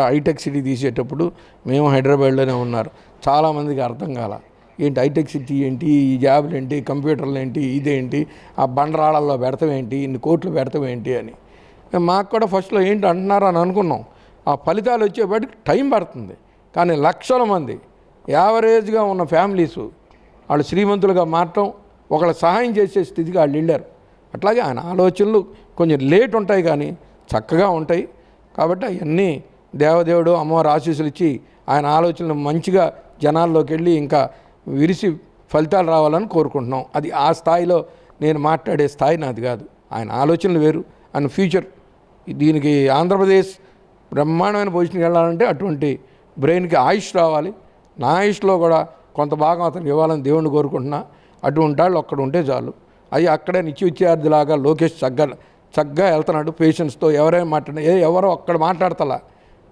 Hitech city తీసేటప్పుడు మేము హైదరాబాద్లోనే ఉన్నారు. చాలామందికి అర్థం కాల, ఏంటి హైటెక్ సిటీ ఏంటి, ఈ జాబులు ఏంటి, కంప్యూటర్లు ఏంటి, ఇదేంటి, ఆ బండరాళ్ళల్లో పెడతాం ఏంటి, ఇన్ని కోట్లు పెడతాం ఏంటి అని. మాకు కూడా ఫస్ట్లో ఏంటి అంటున్నారు అని అనుకున్నాం. ఆ ఫలితాలు వచ్చేపాటికి టైం పడుతుంది. కానీ లక్షల మంది యావరేజ్గా ఉన్న ఫ్యామిలీసు వాళ్ళు శ్రీమంతులుగా మారటం, ఒకళ్ళ సహాయం చేసే స్థితికి వాళ్ళు వెళ్ళారు. అట్లాగే ఆయన ఆలోచనలు కొంచెం లేట్ ఉంటాయి కానీ చక్కగా ఉంటాయి. కాబట్టి అవన్నీ దేవదేవుడు అమ్మవారు ఆశీస్సులు ఇచ్చి ఆయన ఆలోచనలు మంచిగా జనాల్లోకి వెళ్ళి ఇంకా విరిసి ఫలితాలు రావాలని కోరుకుంటున్నాం. అది ఆ స్థాయిలో నేను మాట్లాడే స్థాయి నాది కాదు. ఆయన ఆలోచనలు వేరు. ఆయన ఫ్యూచర్ దీనికి ఆంధ్రప్రదేశ్ బ్రహ్మాండమైన పొజిషన్కి వెళ్ళాలంటే అటువంటి బ్రెయిన్కి ఆయుష్ రావాలి. నా ఆయుష్లో కూడా కొంత భాగం అతనికి ఇవ్వాలని దేవుణ్ణి కోరుకుంటున్నా. అటువంటి వాళ్ళు ఒక్కడ ఉంటే చాలు. అది అక్కడే నిత్య విద్యార్థిలాగా లోకేష్ చక్కగా వెళ్తున్నాడు పేషెంట్స్తో. ఎవరైనా మాట్లాడినా ఎవరో ఒక్కడ మాట్లాడతలా.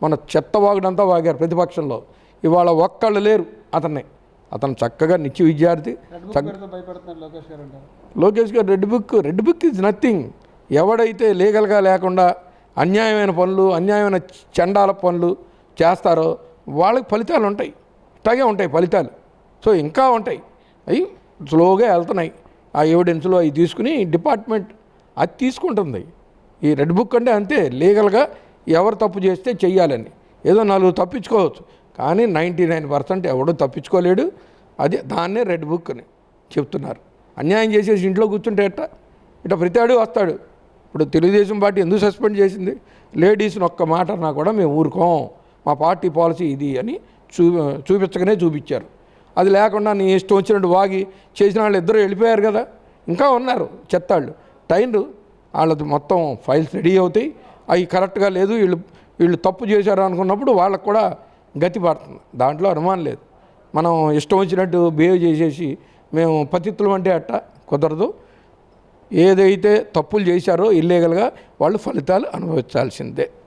మన చెత్తవాగుడంతా వాగారు ప్రతిపక్షంలో. ఇవాళ ఒక్కళ్ళు లేరు అతను చక్కగా నిత్య విద్యార్థి. లోకేష్ గారు రెడ్ బుక్ ఈజ్ నథింగ్. ఎవడైతే లీగల్గా లేకుండా అన్యాయమైన పనులు, అన్యాయమైన చండాల పనులు చేస్తారో వాళ్ళకి ఫలితాలు ఉంటాయి. ఇట్లాగే ఉంటాయి ఫలితాలు. సో ఇంకా ఉంటాయి. అవి స్లోగా వెళ్తున్నాయి. ఆ ఎవిడెన్స్లో అవి తీసుకుని డిపార్ట్మెంట్ అది తీసుకుంటుంది. ఈ రెడ్ బుక్ అంటే అంతే, లీగల్గా ఎవరు తప్పు చేస్తే చెయ్యాలని. ఏదో 4 తప్పించుకోవచ్చు కానీ 99% ఎవడో తప్పించుకోలేడు. అది దాన్నే రెడ్ బుక్ అని చెప్తున్నారు. అన్యాయం చేసేసి ఇంట్లో కూర్చుంటే ఇట్లా ప్రతివాడు వస్తాడు. ఇప్పుడు తెలుగుదేశం పార్టీ ఎందుకు సస్పెండ్ చేసింది? లేడీస్ని ఒక్క మాట అన్నా కూడా మేము ఊరుకోం, మా పార్టీ పాలసీ ఇది అని చూపించారు. అది లేకుండా నీ ఇష్టం వచ్చినట్టు వాగి చేసిన వాళ్ళు ఇద్దరు వెళ్ళిపోయారు కదా. ఇంకా ఉన్నారు చెత్తాళ్ళు. టైంలు వాళ్ళది మొత్తం ఫైల్స్ రెడీ అవుతాయి. అవి కరెక్ట్గా లేదు, వీళ్ళు తప్పు చేశారు అనుకున్నప్పుడు వాళ్ళకు కూడా గతి పడుతుంది. దాంట్లో అనుమానం లేదు. మనం ఇష్టం వచ్చినట్టు బిహేవ్ చేసేసి మేము పతిత్తులం అంటే కుదరదు. ఏదైతే తప్పులు చేశారో ఇల్లీగల్గా వాళ్ళు ఫలితాలు అనుభవించాల్సిందే.